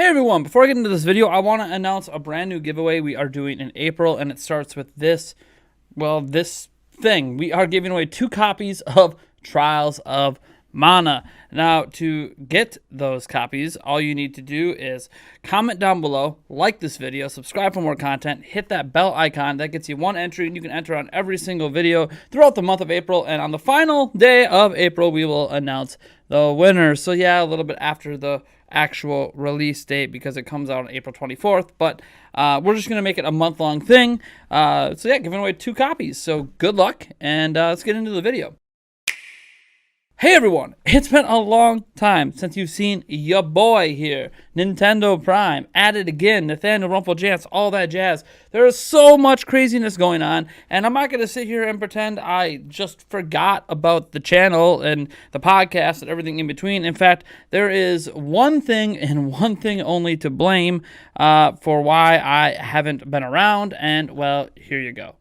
Hey everyone, before I get into this video, I want to announce a brand new giveaway we are doing in April, and it starts with this thing. We are giving away 2 copies of Trials of Mana. Now, to get those copies, all you need to do is comment down below, like this video, subscribe for more content, hit that bell icon. That gets you 1 entry, and you can enter on every single video throughout the month of April, and on the final day of April, we will announce the winner. So yeah, a little bit after the actual release date because it comes out on April 24th, but we're just going to make it a month-long thing. So yeah, giving away 2 copies. So good luck, and let's get into the video. Hey everyone, it's been a long time since you've seen ya boy here, Nintendo Prime, at it again, Nathaniel Rumpeljance, all that jazz. There is so much craziness going on, and I'm not going to sit here and pretend I just forgot about the channel and the podcast and everything in between. In fact, there is one thing and one thing only to blame for why I haven't been around, and well, here you go.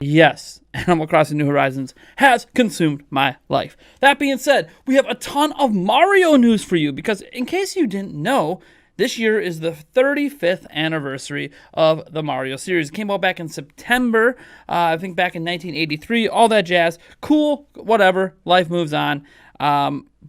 Yes, Animal Crossing New Horizons has consumed my life. That being said, we have a ton of Mario news for you because in case you didn't know, this year is the 35th anniversary of the Mario series. It came out back in September, I think back in 1983, all that jazz. Cool, whatever, life moves on.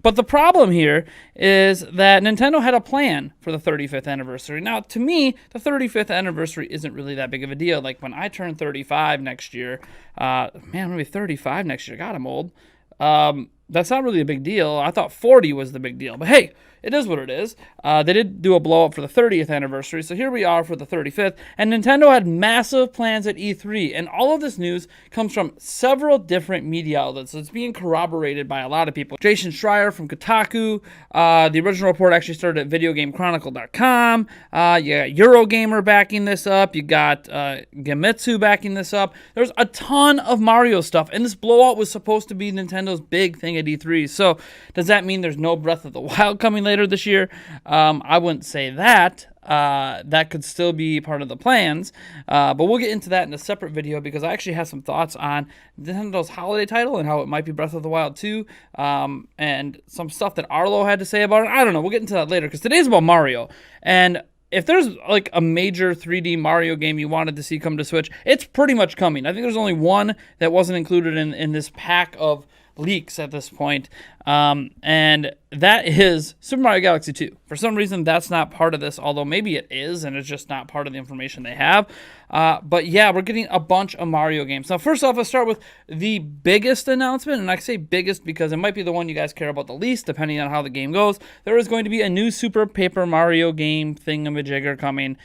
But the problem here is that Nintendo had a plan for the 35th anniversary. Now, to me, the 35th anniversary isn't really that big of a deal. Like, when I turn 35 next year, man, I'm going to be 35 next year. God, I'm old. That's not really a big deal. I thought 40 was the big deal. But hey, it is what it is. They did do a blow-up for the 30th anniversary, so here we are for the 35th. And Nintendo had massive plans at E3, and all of this news comes from several different media outlets. So it's being corroborated by a lot of people. Jason Schreier from Kotaku. The original report actually started at VideoGameChronicle.com. You got Eurogamer backing this up. You got Gemitsu backing this up. There's a ton of Mario stuff, and this blowout was supposed to be Nintendo's big thing at E3. So does that mean there's no Breath of the Wild coming later this year? I wouldn't say that. That could still be part of the plans, but we'll get into that in a separate video because I actually have some thoughts on Nintendo's holiday title and how it might be Breath of the Wild 2, and some stuff that Arlo had to say about it. I don't know. We'll get into that later because today's about Mario, and if there's like a major 3D Mario game you wanted to see come to Switch, it's pretty much coming. I think there's only one that wasn't included in this pack of leaks at this point, and that is Super Mario Galaxy 2. For some reason, that's not part of this, although maybe it is, and it's just not part of the information they have. But yeah, we're getting a bunch of Mario games. Now, first off, let's start with the biggest announcement, and I say biggest because it might be the one you guys care about the least, depending on how the game goes. There is going to be a new Super Paper Mario game thingamajigger coming.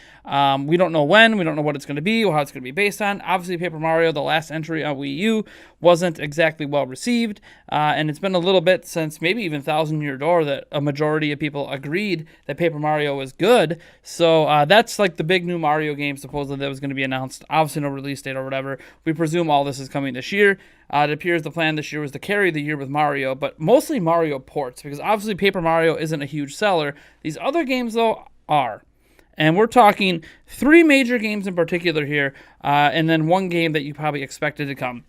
We don't know when, we don't know what it's going to be, or how it's going to be based on. Obviously, Paper Mario, the last entry on Wii U, wasn't exactly well received, and it's been a little bit since maybe even Thousand Year Door that a majority of people agreed that Paper Mario was good. So that's like the big new Mario game supposedly that was going to be announced. Obviously no release date or whatever. We presume all this is coming this year. It appears the plan this year was to carry the year with Mario, but mostly Mario ports, because obviously Paper Mario isn't a huge seller. These other games, though, are. And we're talking 3 major games in particular here, and then 1 game that you probably expected to come.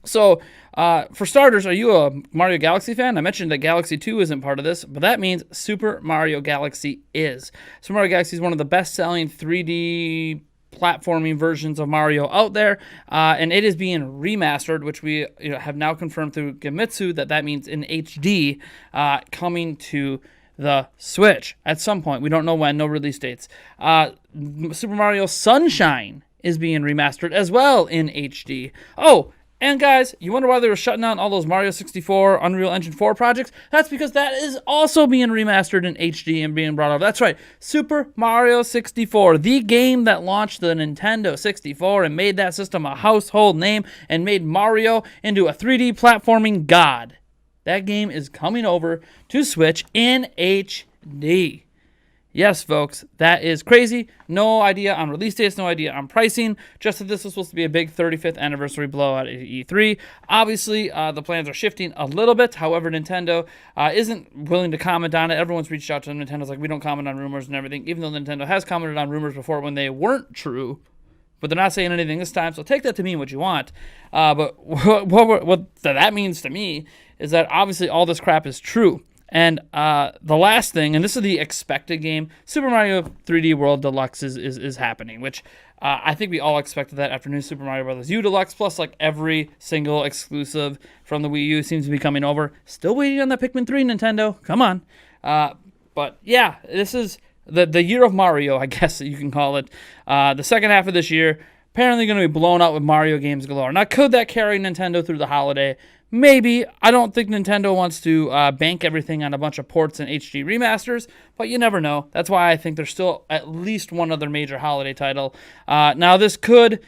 So, for starters, are you a Mario Galaxy fan? I mentioned that Galaxy 2 isn't part of this, but that means Super Mario Galaxy is. Super Mario Galaxy is one of the best-selling 3D platforming versions of Mario out there, and it is being remastered, which we have now confirmed through Gemitsu that means in HD, coming to the Switch at some point. We don't know when, no release dates. Super Mario Sunshine is being remastered as well in HD. Oh, And guys, you wonder why they were shutting down all those Mario 64, Unreal Engine 4 projects? That's because that is also being remastered in HD and being brought over. That's right, Super Mario 64, the game that launched the Nintendo 64 and made that system a household name and made Mario into a 3D platforming god. That game is coming over to Switch in HD. Yes, folks, that is crazy. No idea on release dates, no idea on pricing. Just that this was supposed to be a big 35th anniversary blowout at E3. Obviously, the plans are shifting a little bit. However, Nintendo isn't willing to comment on it. Everyone's reached out to them. Nintendo's like, we don't comment on rumors and everything, even though Nintendo has commented on rumors before when they weren't true. But they're not saying anything this time, so take that to mean what you want. But what that means to me is that obviously all this crap is true. And the last thing, and this is the expected game, Super Mario 3D World Deluxe is happening, which I think we all expected that after New Super Mario Bros. U Deluxe, plus like every single exclusive from the Wii U seems to be coming over. Still waiting on that Pikmin 3, Nintendo. Come on. But yeah, this is the year of Mario, I guess you can call it. The second half of this year, apparently going to be blown out with Mario games galore. Now, could that carry Nintendo through the holiday? Maybe. I don't think Nintendo wants to bank everything on a bunch of ports and HD remasters, but you never know. That's why I think there's still at least one other major holiday title. Now, this could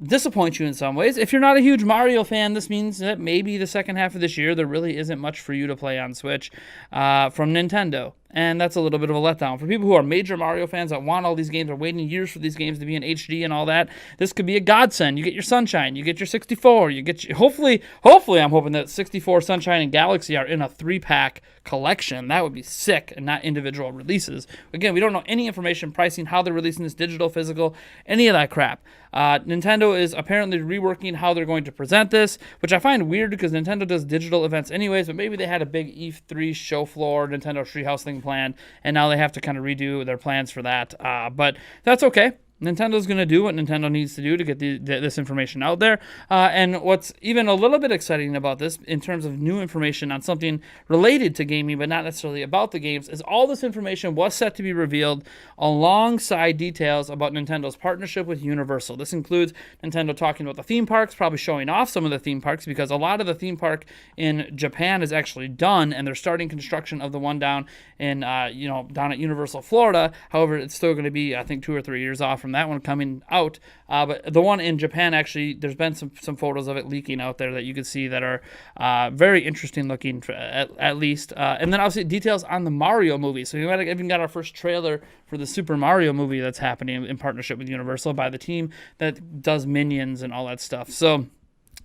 disappoint you in some ways. If you're not a huge Mario fan, this means that maybe the second half of this year, there really isn't much for you to play on Switch from Nintendo. And that's a little bit of a letdown. For people who are major Mario fans that want all these games, are waiting years for these games to be in HD and all that, this could be a godsend. You get your Sunshine, you get your 64, you get your, hopefully I'm hoping that 64, Sunshine, and Galaxy are in a 3-pack collection. That would be sick, and not individual releases. Again, we don't know any information, pricing, how they're releasing this, digital, physical, any of that crap. Nintendo is apparently reworking how they're going to present this, which I find weird because Nintendo does digital events anyways, but maybe they had a big E3 show floor, Nintendo Treehouse thing planned, and now they have to kind of redo their plans for that. But that's okay. Nintendo's going to do what Nintendo needs to do to get this information out there. And what's even a little bit exciting about this, in terms of new information on something related to gaming, but not necessarily about the games, is all this information was set to be revealed alongside details about Nintendo's partnership with Universal. This includes Nintendo talking about the theme parks, probably showing off some of the theme parks, because a lot of the theme park in Japan is actually done, and they're starting construction of the one down in, down at Universal Florida. However, it's still going to be, I think, 2 or 3 years off from that one coming out. But the one in Japan, actually, there's been some photos of it leaking out there that you can see that are very interesting looking, at least. And then obviously details on the Mario movie. So we might have even got our first trailer for the Super Mario movie that's happening in partnership with Universal by the team that does Minions and all that stuff. So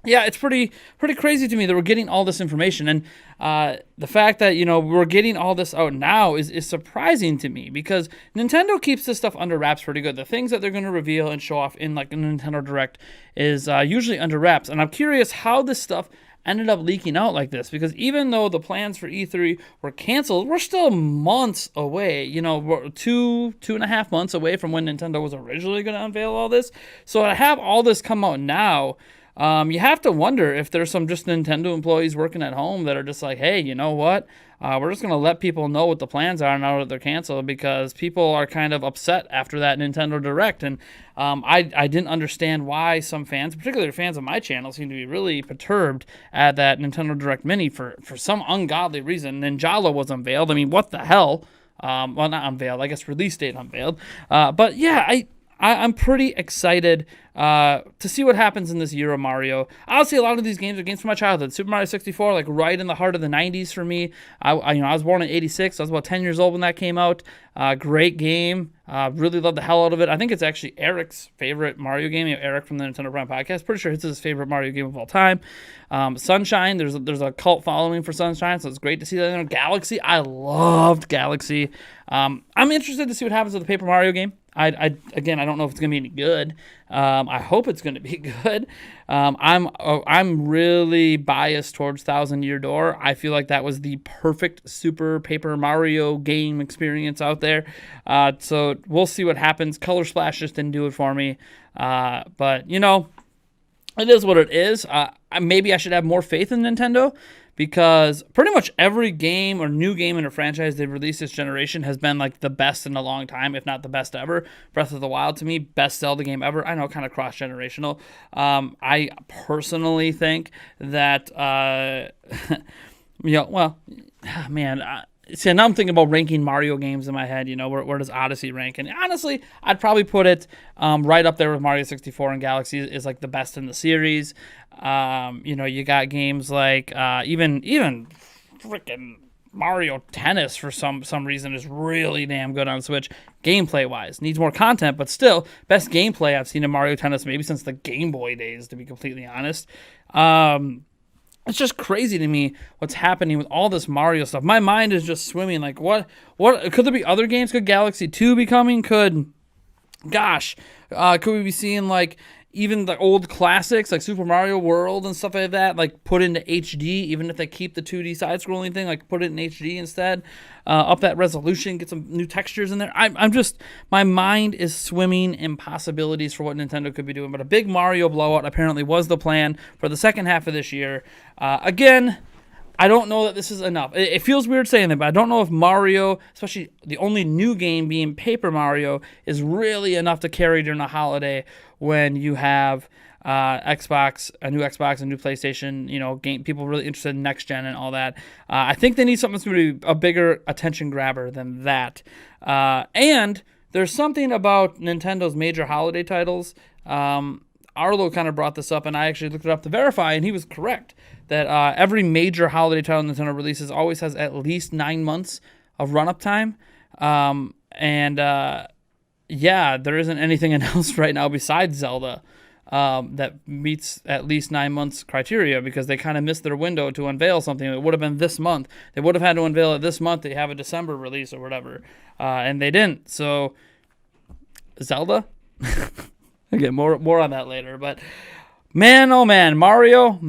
yeah, it's pretty crazy to me that we're getting all this information, and the fact that we're getting all this out now is surprising to me, because Nintendo keeps this stuff under wraps pretty good. The things that they're going to reveal and show off in like a Nintendo Direct is usually under wraps, and I'm curious how this stuff ended up leaking out like this, because even though the plans for E3 were canceled, we're still months away. We're 2.5 months away from when Nintendo was originally going to unveil all this. So to have all this come out now, you have to wonder if there's some just Nintendo employees working at home that are just like, hey, you know what? We're just going to let people know what the plans are now that they're canceled, because people are kind of upset after that Nintendo Direct. And I didn't understand why some fans, particularly fans of my channel, seem to be really perturbed at that Nintendo Direct Mini for some ungodly reason. Ninjala was unveiled. I mean, what the hell? Well, not unveiled. I guess release date unveiled. But yeah, I'm pretty excited to see what happens in this year of Mario. Honestly, a lot of these games are games from my childhood. Super Mario 64, like right in the heart of the 90s for me. I was born in 86. I was about 10 years old when that came out. Great game. Really loved the hell out of it. I think it's actually Eric's favorite Mario game. Eric from the Nintendo Prime Podcast. Pretty sure it's his favorite Mario game of all time. Sunshine, there's a cult following for Sunshine, so it's great to see that. Galaxy, I loved Galaxy. I'm interested to see what happens with the Paper Mario game. Again, I don't know if it's gonna be any good. I hope it's gonna be good. I'm really biased towards Thousand Year Door. I feel like that was the perfect Super Paper Mario game experience out there. So we'll see what happens. Color Splash just didn't do it for me. But it is what it is. Maybe I should have more faith in Nintendo, because pretty much every game or new game in a franchise they've released this generation has been like the best in a long time, if not the best ever. Breath of the Wild, to me, best Zelda game ever. I know, kind of cross-generational. I personally think that, see, now I'm thinking about ranking Mario games in my head. Where does Odyssey rank? And honestly, I'd probably put it right up there with Mario 64, and Galaxy is like the best in the series. You got games like even freaking Mario Tennis for some reason is really damn good on Switch, gameplay wise. Needs more content, but still best gameplay I've seen in Mario Tennis maybe since the Game Boy days, to be completely honest. It's just crazy to me what's happening with all this Mario stuff. My mind is just swimming. Like, what could there be other games? Could Galaxy 2 be coming? Could we be seeing like even the old classics like Super Mario World and stuff like that, like put into HD, even if they keep the 2D side-scrolling thing, like put it in HD instead, up that resolution, get some new textures in there. I'm just, my mind is swimming in possibilities for what Nintendo could be doing, but a big Mario blowout apparently was the plan for the second half of this year. Again, I don't know that this is enough. It feels weird saying that, but I don't know if Mario, especially the only new game being Paper Mario, is really enough to carry during a holiday when you have a new Xbox, a new PlayStation, game, people really interested in next gen and all that. I think they need something that's going to be a bigger attention grabber than that. And there's something about Nintendo's major holiday titles. Arlo kind of brought this up, and I actually looked it up to verify, and he was correct that every major holiday title Nintendo releases always has at least 9 months of run-up time. There isn't anything else right now besides Zelda that meets at least 9 months criteria, because they kind of missed their window to unveil something. It would have been this month. They would have had to unveil it this month. They have a December release or whatever, and they didn't. So, Zelda? Again, more on that later. But, man, oh man, Mario!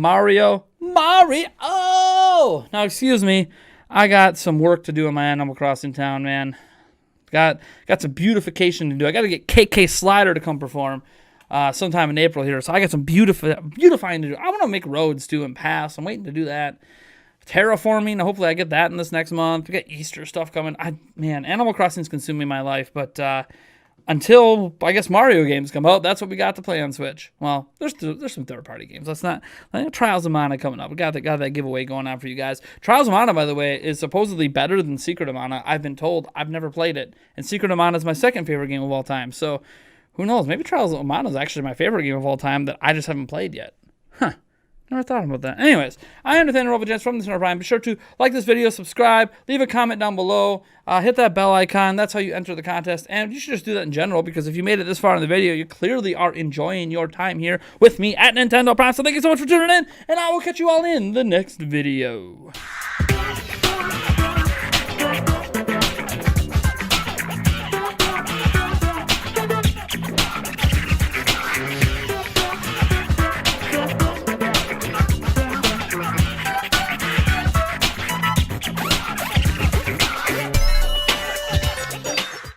Now, excuse me, I got some work to do in my Animal Crossing town, man. Got some beautification to do. I got to get KK Slider to come perform sometime in April here. So I got some beautifying to do. I want to make roads too and paths. I'm waiting to do that. Terraforming. Hopefully I get that in this next month. We got Easter stuff coming. Animal Crossing's consuming my life. But until, I guess, Mario games come out, that's what we got to play on Switch. Well, there's some third-party games. Let's not. I think Trials of Mana coming up. We got that giveaway going on for you guys. Trials of Mana, by the way, is supposedly better than Secret of Mana. I've been told. I've never played it. And Secret of Mana is my second favorite game of all time. So, who knows? Maybe Trials of Mana is actually my favorite game of all time that I just haven't played yet. Huh. Never thought about that. Anyways, I am Nathaniel Robogents from the Center Prime. Be sure to like this video, subscribe, leave a comment down below, hit that bell icon. That's how you enter the contest. And you should just do that in general, because if you made it this far in the video, you clearly are enjoying your time here with me at Nintendo Prime. So thank you so much for tuning in, and I will catch you all in the next video.